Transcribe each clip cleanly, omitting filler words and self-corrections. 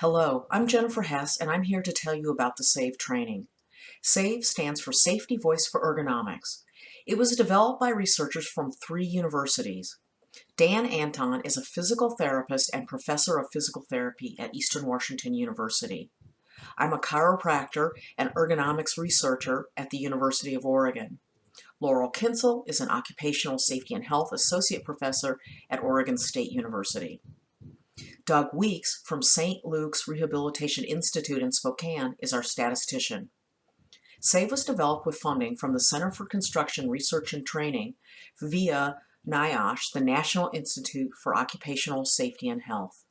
Hello, I'm Jennifer Hess, and I'm here to tell you about the SAVE training. SAVE stands for Safety Voice for Ergonomics. It was developed by researchers from 3 universities. Dan Anton is a physical therapist and professor of physical therapy at Eastern Washington University. I'm a chiropractor and ergonomics researcher at the University of Oregon. Laurel Kinsel is an occupational safety and health associate professor at Oregon State University. Doug Weeks from St. Luke's Rehabilitation Institute in Spokane is our statistician. SAVE was developed with funding from the Center for Construction Research and Training via NIOSH, the National Institute for Occupational Safety and Health.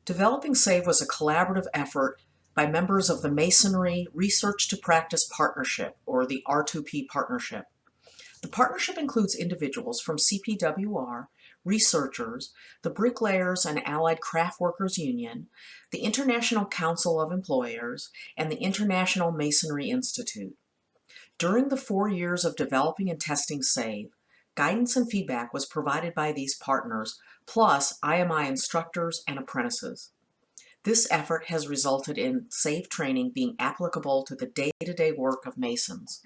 Developing SAVE was a collaborative effort by members of the Masonry Research to Practice Partnership, or the R2P Partnership. The partnership includes individuals from CPWR, researchers, the Bricklayers and Allied Craft Workers Union, the International Council of Employers, and the International Masonry Institute. During the 4 years of developing and testing SAVE, guidance and feedback was provided by these partners, plus IMI instructors and apprentices. This effort has resulted in SAVE training being applicable to the day-to-day work of masons.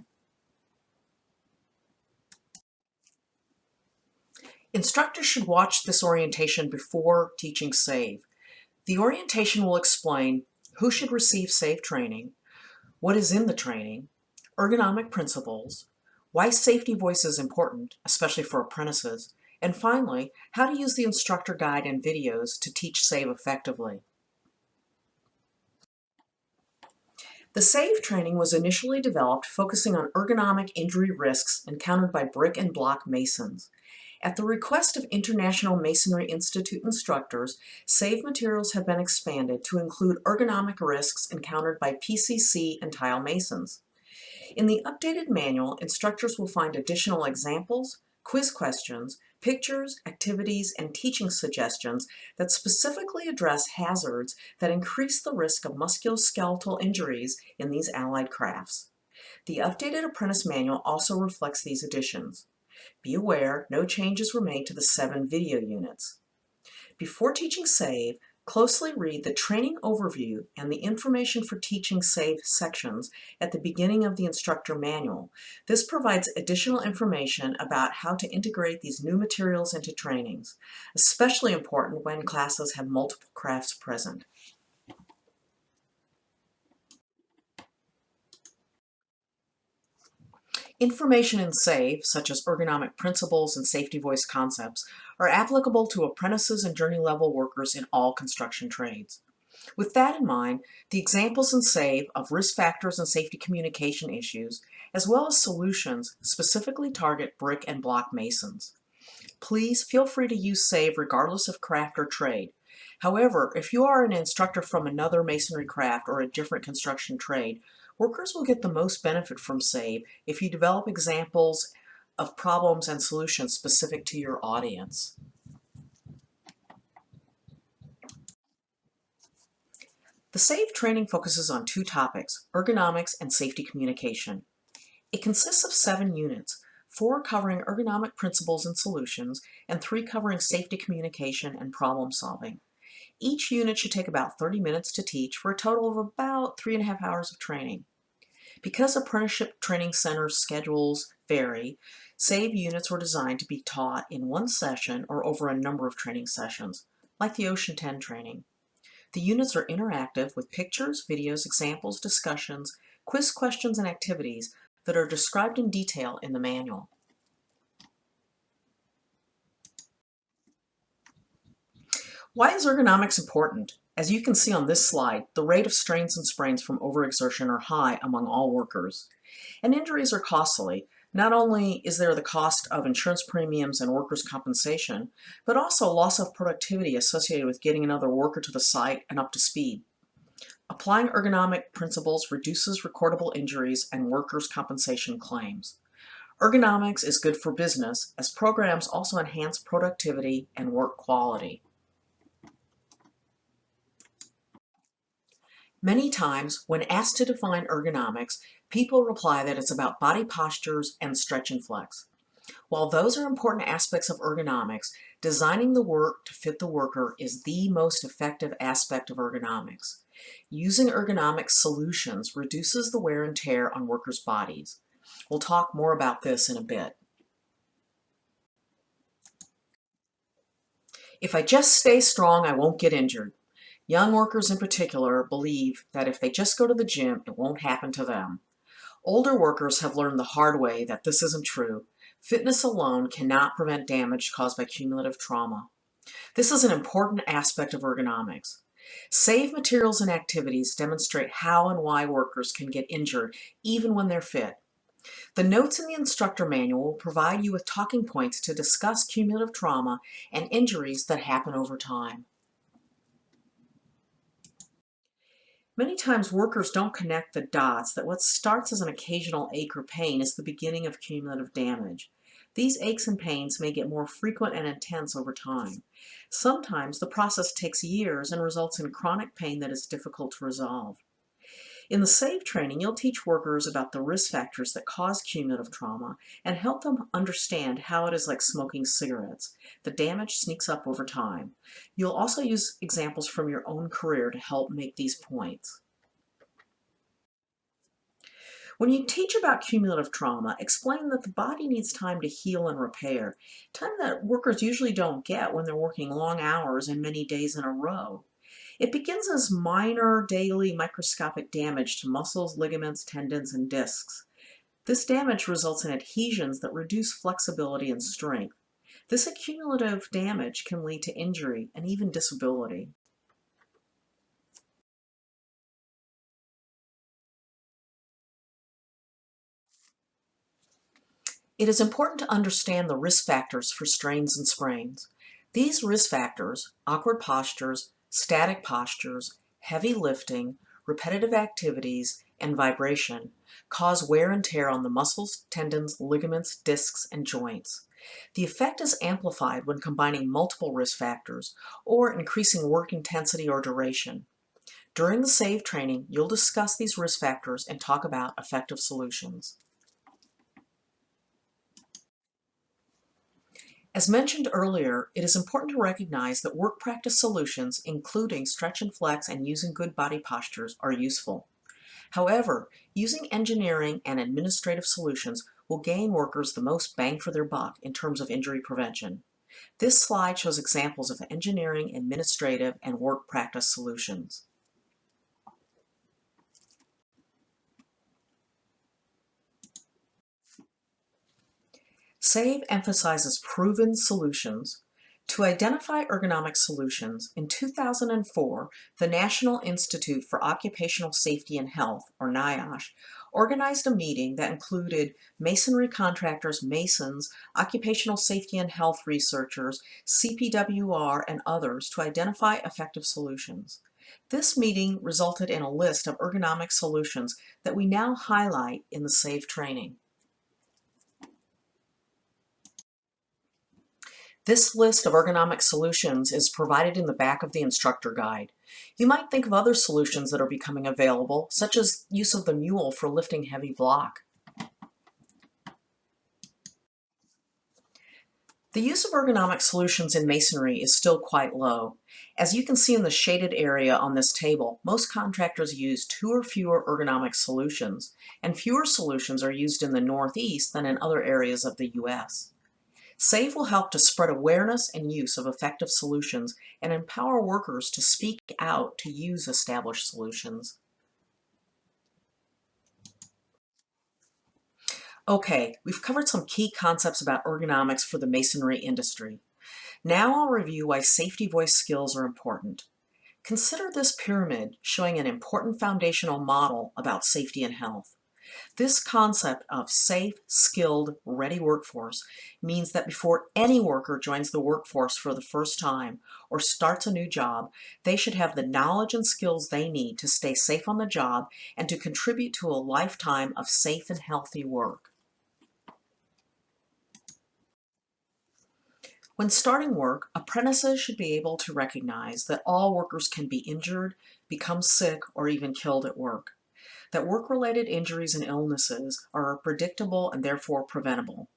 Instructors should watch this orientation before teaching SAVE. The orientation will explain who should receive SAVE training, what is in the training, ergonomic principles, why safety voice is important, especially for apprentices, and finally, how to use the instructor guide and videos to teach SAVE effectively. The SAVE training was initially developed focusing on ergonomic injury risks encountered by brick and block masons. At the request of International Masonry Institute instructors, SAVE materials have been expanded to include ergonomic risks encountered by PCC and tile masons. In the updated manual, instructors will find additional examples, quiz questions, pictures, activities, and teaching suggestions that specifically address hazards that increase the risk of musculoskeletal injuries in these allied crafts. The updated apprentice manual also reflects these additions. Be aware, no changes were made to the 7 video units. Before teaching SAVE, closely read the training overview and the information for teaching SAVE sections at the beginning of the instructor manual. This provides additional information about how to integrate these new materials into trainings, especially important when classes have multiple crafts present. Information in SAVE, such as ergonomic principles and safety voice concepts, are applicable to apprentices and journey-level workers in all construction trades. With that in mind, the examples in SAVE of risk factors and safety communication issues, as well as solutions, specifically target brick and block masons. Please feel free to use SAVE regardless of craft or trade. However, if you are an instructor from another masonry craft or a different construction trade, workers will get the most benefit from SAVE if you develop examples of problems and solutions specific to your audience. The SAVE training focuses on 2 topics, ergonomics and safety communication. It consists of 7 units, 4 covering ergonomic principles and solutions, and 3 covering safety communication and problem solving. Each unit should take about 30 minutes to teach for a total of about 3.5 hours of training. Because apprenticeship training centers' schedules vary, SAVE units were designed to be taught in one session or over a number of training sessions, like the Ocean 10 training. The units are interactive with pictures, videos, examples, discussions, quiz questions, and activities that are described in detail in the manual. Why is ergonomics important? As you can see on this slide, the rate of strains and sprains from overexertion are high among all workers. And injuries are costly. Not only is there the cost of insurance premiums and workers' compensation, but also loss of productivity associated with getting another worker to the site and up to speed. Applying ergonomic principles reduces recordable injuries and workers' compensation claims. Ergonomics is good for business, as programs also enhance productivity and work quality. Many times, when asked to define ergonomics, people reply that it's about body postures and stretch and flex. While those are important aspects of ergonomics, designing the work to fit the worker is the most effective aspect of ergonomics. Using ergonomic solutions reduces the wear and tear on workers' bodies. We'll talk more about this in a bit. If I just stay strong, I won't get injured. Young workers in particular believe that if they just go to the gym, it won't happen to them. Older workers have learned the hard way that this isn't true. Fitness alone cannot prevent damage caused by cumulative trauma. This is an important aspect of ergonomics. Safe materials and activities demonstrate how and why workers can get injured even when they're fit. The notes in the instructor manual will provide you with talking points to discuss cumulative trauma and injuries that happen over time. Many times workers don't connect the dots that what starts as an occasional ache or pain is the beginning of cumulative damage. These aches and pains may get more frequent and intense over time. Sometimes the process takes years and results in chronic pain that is difficult to resolve. In the SAVE training, you'll teach workers about the risk factors that cause cumulative trauma and help them understand how it is like smoking cigarettes. The damage sneaks up over time. You'll also use examples from your own career to help make these points. When you teach about cumulative trauma, explain that the body needs time to heal and repair, time that workers usually don't get when they're working long hours and many days in a row. It begins as minor, daily, microscopic damage to muscles, ligaments, tendons, and discs. This damage results in adhesions that reduce flexibility and strength. This accumulative damage can lead to injury and even disability. It is important to understand the risk factors for strains and sprains. These risk factors, awkward postures, static postures, heavy lifting, repetitive activities, and vibration, cause wear and tear on the muscles, tendons, ligaments, discs, and joints. The effect is amplified when combining multiple risk factors or increasing work intensity or duration. During the SAVE training, you'll discuss these risk factors and talk about effective solutions. As mentioned earlier, it is important to recognize that work practice solutions, including stretch and flex and using good body postures, are useful. However, using engineering and administrative solutions will gain workers the most bang for their buck in terms of injury prevention. This slide shows examples of engineering, administrative, and work practice solutions. SAVE emphasizes proven solutions. To identify ergonomic solutions, in 2004, the National Institute for Occupational Safety and Health, or NIOSH, organized a meeting that included masonry contractors, masons, occupational safety and health researchers, CPWR, and others to identify effective solutions. This meeting resulted in a list of ergonomic solutions that we now highlight in the SAVE training. This list of ergonomic solutions is provided in the back of the instructor guide. You might think of other solutions that are becoming available, such as use of the mule for lifting heavy block. The use of ergonomic solutions in masonry is still quite low. As you can see in the shaded area on this table, most contractors use 2 or fewer ergonomic solutions, and fewer solutions are used in the Northeast than in other areas of the U.S. SAVE will help to spread awareness and use of effective solutions and empower workers to speak out to use established solutions. Okay, we've covered some key concepts about ergonomics for the masonry industry. Now I'll review why safety voice skills are important. Consider this pyramid showing an important foundational model about safety and health. This concept of safe, skilled, ready workforce means that before any worker joins the workforce for the first time or starts a new job, they should have the knowledge and skills they need to stay safe on the job and to contribute to a lifetime of safe and healthy work. When starting work, apprentices should be able to recognize that all workers can be injured, become sick, or even killed at work. That work-related injuries and illnesses are predictable and therefore preventable.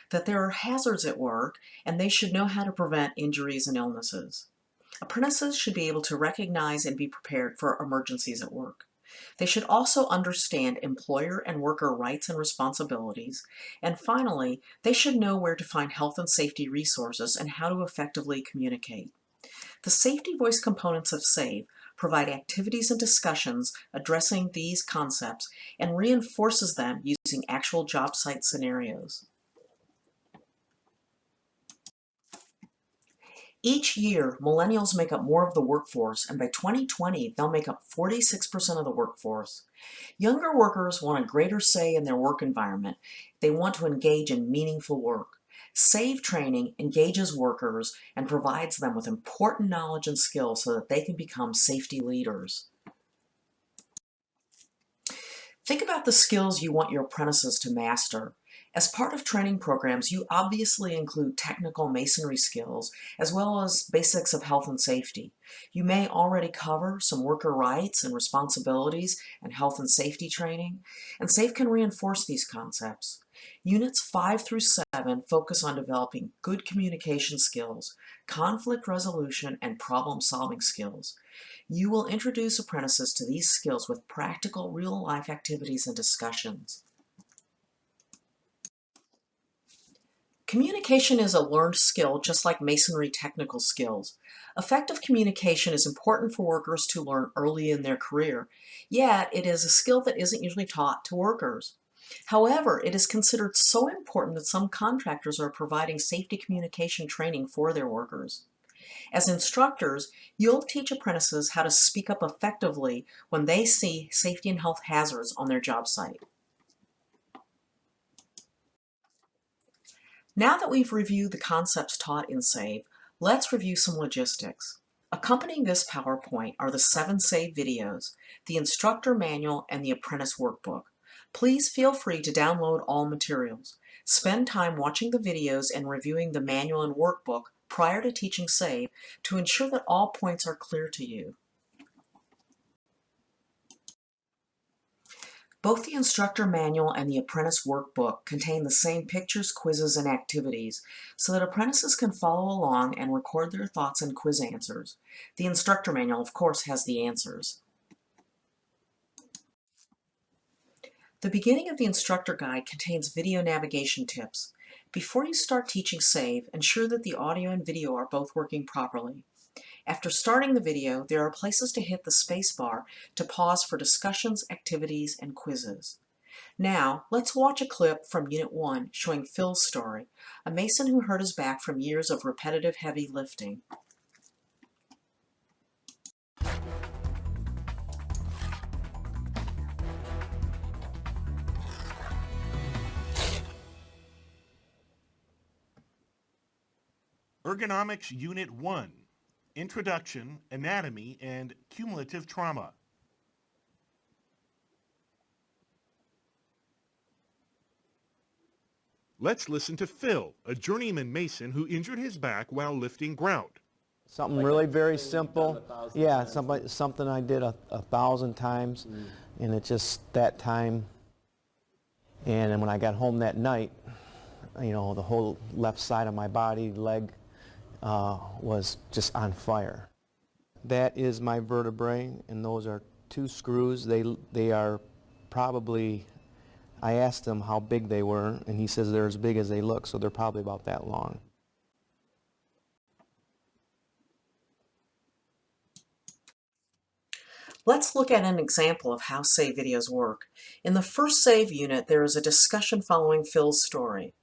that there are hazards at work, and they should know how to prevent injuries and illnesses. Apprentices should be able to recognize and be prepared for emergencies at work. They should also understand employer and worker rights and responsibilities. And finally, they should know where to find health and safety resources and how to effectively communicate. The safety voice components of SAVE provide activities and discussions addressing these concepts and reinforces them using actual job site scenarios. Each year, millennials make up more of the workforce, and by 2020, they'll make up 46% of the workforce. Younger workers want a greater say in their work environment. They want to engage in meaningful work. SAVE training engages workers and provides them with important knowledge and skills so that they can become safety leaders. Think about the skills you want your apprentices to master. As part of training programs, you obviously include technical masonry skills as well as basics of health and safety. You may already cover some worker rights and responsibilities and health and safety training, and SAFE can reinforce these concepts. Units 5 through 7 focus on developing good communication skills, conflict resolution, and problem-solving skills. You will introduce apprentices to these skills with practical, real-life activities and discussions. Communication is a learned skill just like masonry technical skills. Effective communication is important for workers to learn early in their career, yet it is a skill that isn't usually taught to workers. However, it is considered so important that some contractors are providing safety communication training for their workers. As instructors, you'll teach apprentices how to speak up effectively when they see safety and health hazards on their job site. Now that we've reviewed the concepts taught in SAVE, let's review some logistics. Accompanying this PowerPoint are the 7 SAVE videos, the instructor manual, and the apprentice workbook. Please feel free to download all materials. Spend time watching the videos and reviewing the manual and workbook prior to teaching SAVE to ensure that all points are clear to you. Both the instructor manual and the apprentice workbook contain the same pictures, quizzes, and activities so that apprentices can follow along and record their thoughts and quiz answers. The instructor manual, of course, has the answers. The beginning of the instructor guide contains video navigation tips. Before you start teaching SAVE, ensure that the audio and video are both working properly. After starting the video, there are places to hit the space bar to pause for discussions, activities, and quizzes. Now, let's watch a clip from Unit 1 showing Phil's story, a mason who hurt his back from years of repetitive heavy lifting. Ergonomics Unit 1, Introduction, Anatomy, and Cumulative Trauma. Let's listen to Phil, a journeyman mason who injured his back while lifting grout. Something really very simple. Yeah, something I did a 1,000 times, and it just that time. And then when I got home that night, you know, the whole left side of my body, leg, was just on fire. That is my vertebrae, and those are 2 screws. They are probably, I asked him how big they were, and he says they're as big as they look, so they're probably about that long. Let's look at an example of how SAVE videos work. In the first SAVE unit, there is a discussion following Phil's story.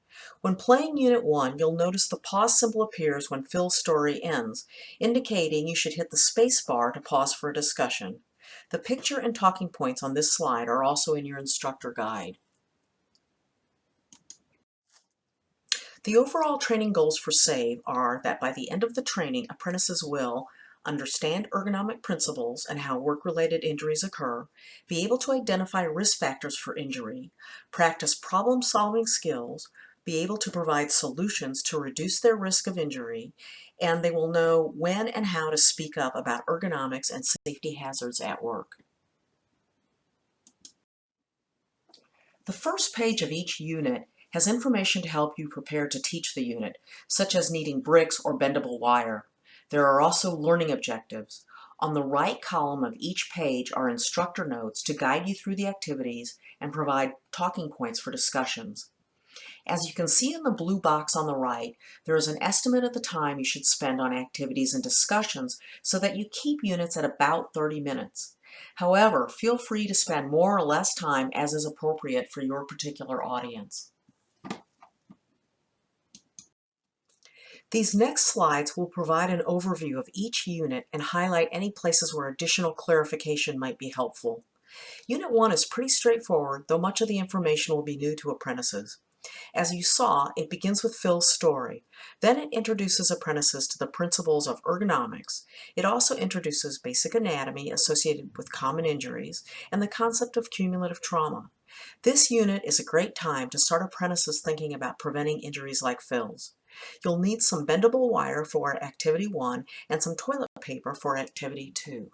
When playing Unit 1, you'll notice the pause symbol appears when Phil's story ends, indicating you should hit the space bar to pause for a discussion. The picture and talking points on this slide are also in your instructor guide. The overall training goals for SAVE are that by the end of the training, apprentices will understand ergonomic principles and how work-related injuries occur, be able to identify risk factors for injury, practice problem-solving skills, be able to provide solutions to reduce their risk of injury, and they will know when and how to speak up about ergonomics and safety hazards at work. The first page of each unit has information to help you prepare to teach the unit, such as needing bricks or bendable wire. There are also learning objectives. On the right column of each page are instructor notes to guide you through the activities and provide talking points for discussions. As you can see in the blue box on the right, there is an estimate of the time you should spend on activities and discussions so that you keep units at about 30 minutes. However, feel free to spend more or less time as is appropriate for your particular audience. These next slides will provide an overview of each unit and highlight any places where additional clarification might be helpful. Unit 1 is pretty straightforward, though much of the information will be new to apprentices. As you saw, it begins with Phil's story. Then it introduces apprentices to the principles of ergonomics. It also introduces basic anatomy associated with common injuries and the concept of cumulative trauma. This unit is a great time to start apprentices thinking about preventing injuries like Phil's. You'll need some bendable wire for Activity 1 and some toilet paper for Activity 2.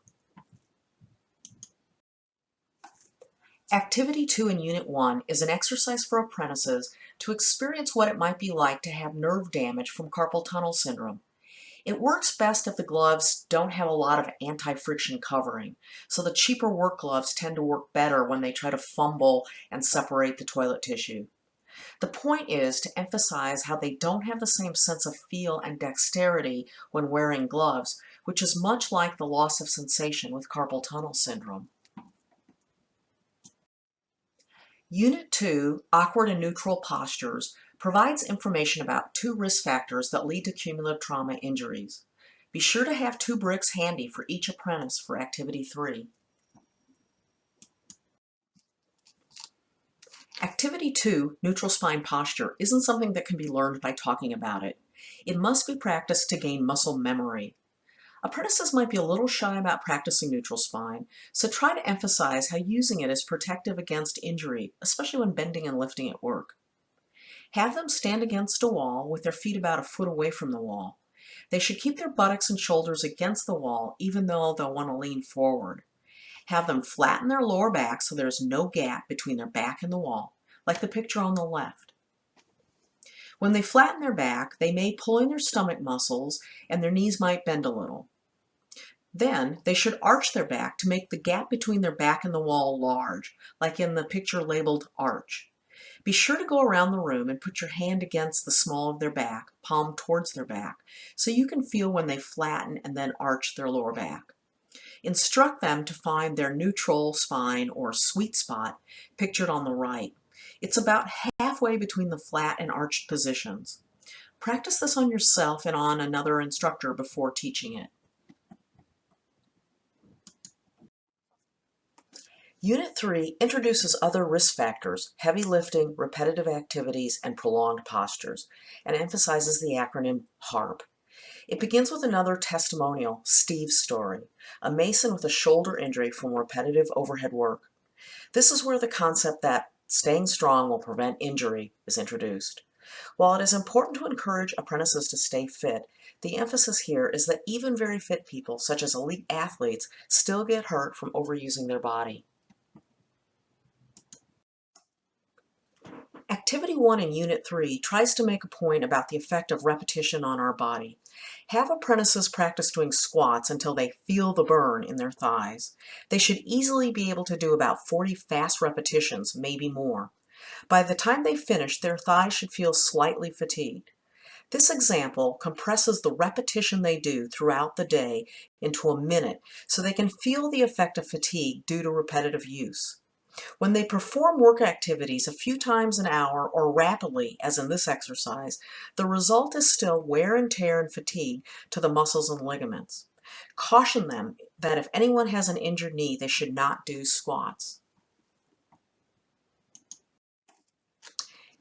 Activity 2 in Unit 1 is an exercise for apprentices to experience what it might be like to have nerve damage from carpal tunnel syndrome. It works best if the gloves don't have a lot of anti-friction covering, so the cheaper work gloves tend to work better when they try to fumble and separate the toilet tissue. The point is to emphasize how they don't have the same sense of feel and dexterity when wearing gloves, which is much like the loss of sensation with carpal tunnel syndrome. Unit 2, Awkward and Neutral Postures, provides information about 2 risk factors that lead to cumulative trauma injuries. Be sure to have 2 bricks handy for each apprentice for Activity 3. Activity 2, Neutral Spine Posture, isn't something that can be learned by talking about it. It must be practiced to gain muscle memory. Apprentices might be a little shy about practicing neutral spine, so try to emphasize how using it is protective against injury, especially when bending and lifting at work. Have them stand against a wall with their feet about a foot away from the wall. They should keep their buttocks and shoulders against the wall even though they'll want to lean forward. Have them flatten their lower back so there's no gap between their back and the wall, like the picture on the left. When they flatten their back, they may pull in their stomach muscles and their knees might bend a little. Then, they should arch their back to make the gap between their back and the wall large, like in the picture labeled arch. Be sure to go around the room and put your hand against the small of their back, palm towards their back, so you can feel when they flatten and then arch their lower back. Instruct them to find their neutral spine or sweet spot, pictured on the right. It's about halfway between the flat and arched positions. Practice this on yourself and on another instructor before teaching it. Unit 3 introduces other risk factors, heavy lifting, repetitive activities, and prolonged postures, and emphasizes the acronym HARP. It begins with another testimonial, Steve's story, a mason with a shoulder injury from repetitive overhead work. This is where the concept that staying strong will prevent injury is introduced. While it is important to encourage apprentices to stay fit, the emphasis here is that even very fit people, such as elite athletes, still get hurt from overusing their body. Activity 1 in Unit 3 tries to make a point about the effect of repetition on our body. Have apprentices practice doing squats until they feel the burn in their thighs. They should easily be able to do about 40 fast repetitions, maybe more. By the time they finish, their thighs should feel slightly fatigued. This example compresses the repetition they do throughout the day into a minute so they can feel the effect of fatigue due to repetitive use. When they perform work activities a few times an hour or rapidly, as in this exercise, the result is still wear and tear and fatigue to the muscles and ligaments. Caution them that if anyone has an injured knee, they should not do squats.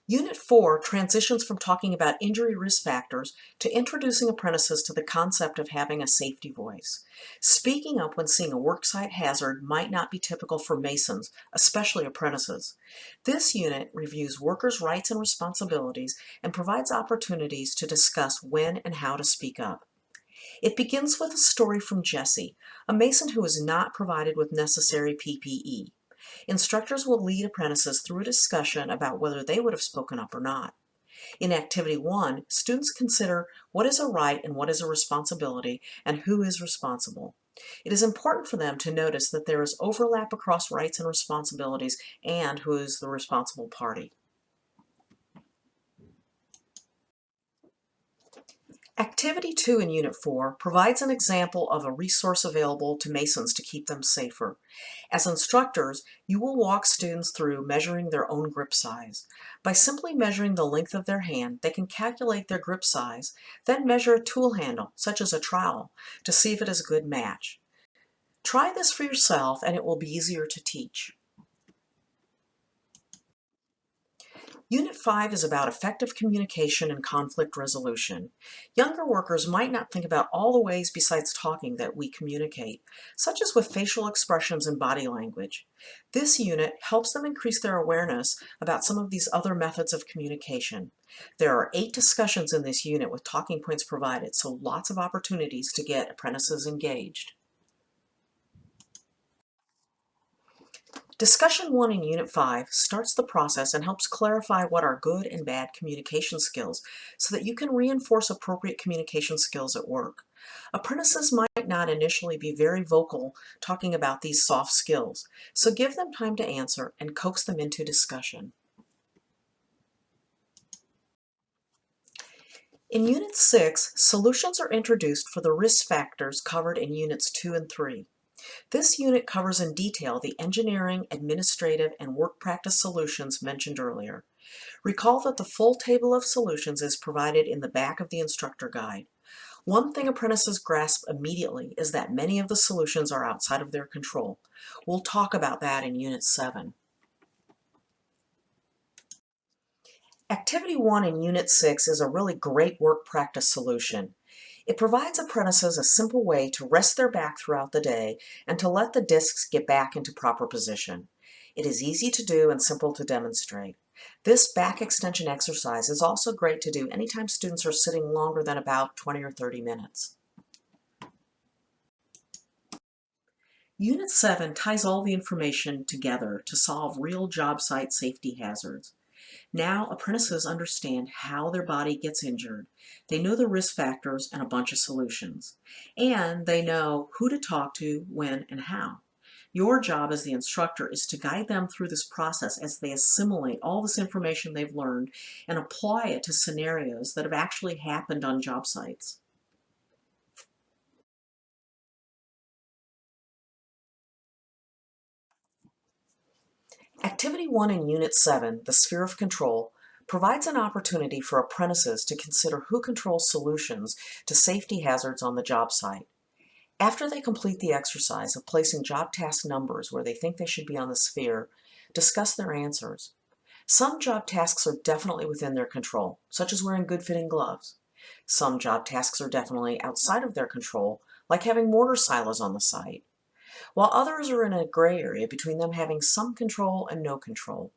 Unit 4 transitions from talking about injury risk factors to introducing apprentices to the concept of having a safety voice. Speaking up when seeing a worksite hazard might not be typical for masons, especially apprentices. This unit reviews workers' rights and responsibilities and provides opportunities to discuss when and how to speak up. It begins with a story from Jesse, a mason who was not provided with necessary PPE. Instructors will lead apprentices through a discussion about whether they would have spoken up or not. In Activity 1, students consider what is a right and what is a responsibility and who is responsible. It is important for them to notice that there is overlap across rights and responsibilities and who is the responsible party. Activity 2 in Unit 4 provides an example of a resource available to Masons to keep them safer. As instructors, you will walk students through measuring their own grip size. By simply measuring the length of their hand, they can calculate their grip size, then measure a tool handle, such as a trowel, to see if it is a good match. Try this for yourself and it will be easier to teach. Unit 5 is about effective communication and conflict resolution. Younger workers might not think about all the ways besides talking that we communicate, such as with facial expressions and body language. This unit helps them increase their awareness about some of these other methods of communication. There are 8 discussions in this unit with talking points provided, so lots of opportunities to get apprentices engaged. Discussion 1 in Unit 5 starts the process and helps clarify what are good and bad communication skills so that you can reinforce appropriate communication skills at work. Apprentices might not initially be very vocal talking about these soft skills, so give them time to answer and coax them into discussion. In Unit 6, solutions are introduced for the risk factors covered in Units 2 and 3. This unit covers in detail the engineering, administrative, and work practice solutions mentioned earlier. Recall that the full table of solutions is provided in the back of the instructor guide. One thing apprentices grasp immediately is that many of the solutions are outside of their control. We'll talk about that in Unit 7. Activity 1 in Unit 6 is a really great work practice solution. It provides apprentices a simple way to rest their back throughout the day and to let the discs get back into proper position. It is easy to do and simple to demonstrate. This back extension exercise is also great to do anytime students are sitting longer than about 20 or 30 minutes. Unit 7 ties all the information together to solve real job site safety hazards. Now apprentices understand how their body gets injured. They know the risk factors and a bunch of solutions. And they know who to talk to, when, and how. Your job as the instructor is to guide them through this process as they assimilate all this information they've learned and apply it to scenarios that have actually happened on job sites. Activity 1 in Unit 7, the Sphere of Control, provides an opportunity for apprentices to consider who controls solutions to safety hazards on the job site. After they complete the exercise of placing job task numbers where they think they should be on the sphere, discuss their answers. Some job tasks are definitely within their control, such as wearing good-fitting gloves. Some job tasks are definitely outside of their control, like having mortar silos on the site, while others are in a gray area between them having some control and no control.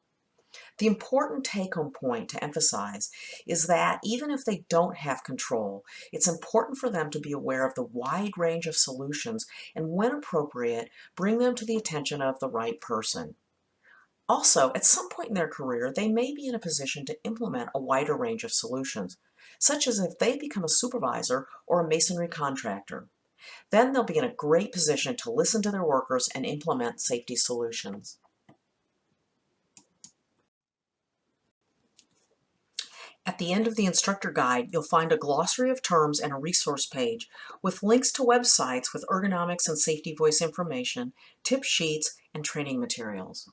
The important take-home point to emphasize is that even if they don't have control, it's important for them to be aware of the wide range of solutions and, when appropriate, bring them to the attention of the right person. Also, at some point in their career, they may be in a position to implement a wider range of solutions, such as if they become a supervisor or a masonry contractor. Then they'll be in a great position to listen to their workers and implement safety solutions. At the end of the instructor guide, you'll find a glossary of terms and a resource page with links to websites with ergonomics and safety voice information, tip sheets, and training materials.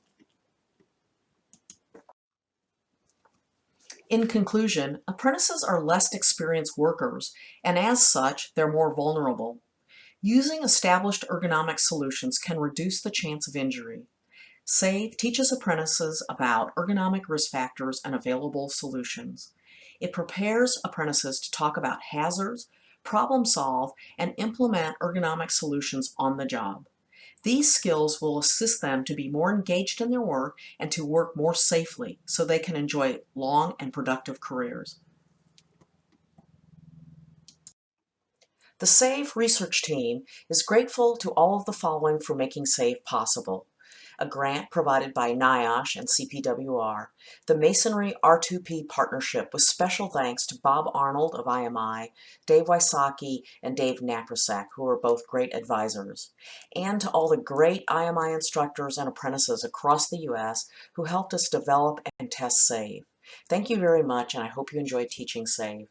In conclusion, apprentices are less experienced workers, and as such, they're more vulnerable. Using established ergonomic solutions can reduce the chance of injury. SAVE teaches apprentices about ergonomic risk factors and available solutions. It prepares apprentices to talk about hazards, problem solve, and implement ergonomic solutions on the job. These skills will assist them to be more engaged in their work and to work more safely so they can enjoy long and productive careers. The SAVE research team is grateful to all of the following for making SAVE possible: a grant provided by NIOSH and CPWR, the Masonry R2P Partnership with special thanks to Bob Arnold of IMI, Dave Wysocki, and Dave Nakrasak, who are both great advisors, and to all the great IMI instructors and apprentices across the U.S. who helped us develop and test SAVE. Thank you very much, and I hope you enjoyed teaching SAVE.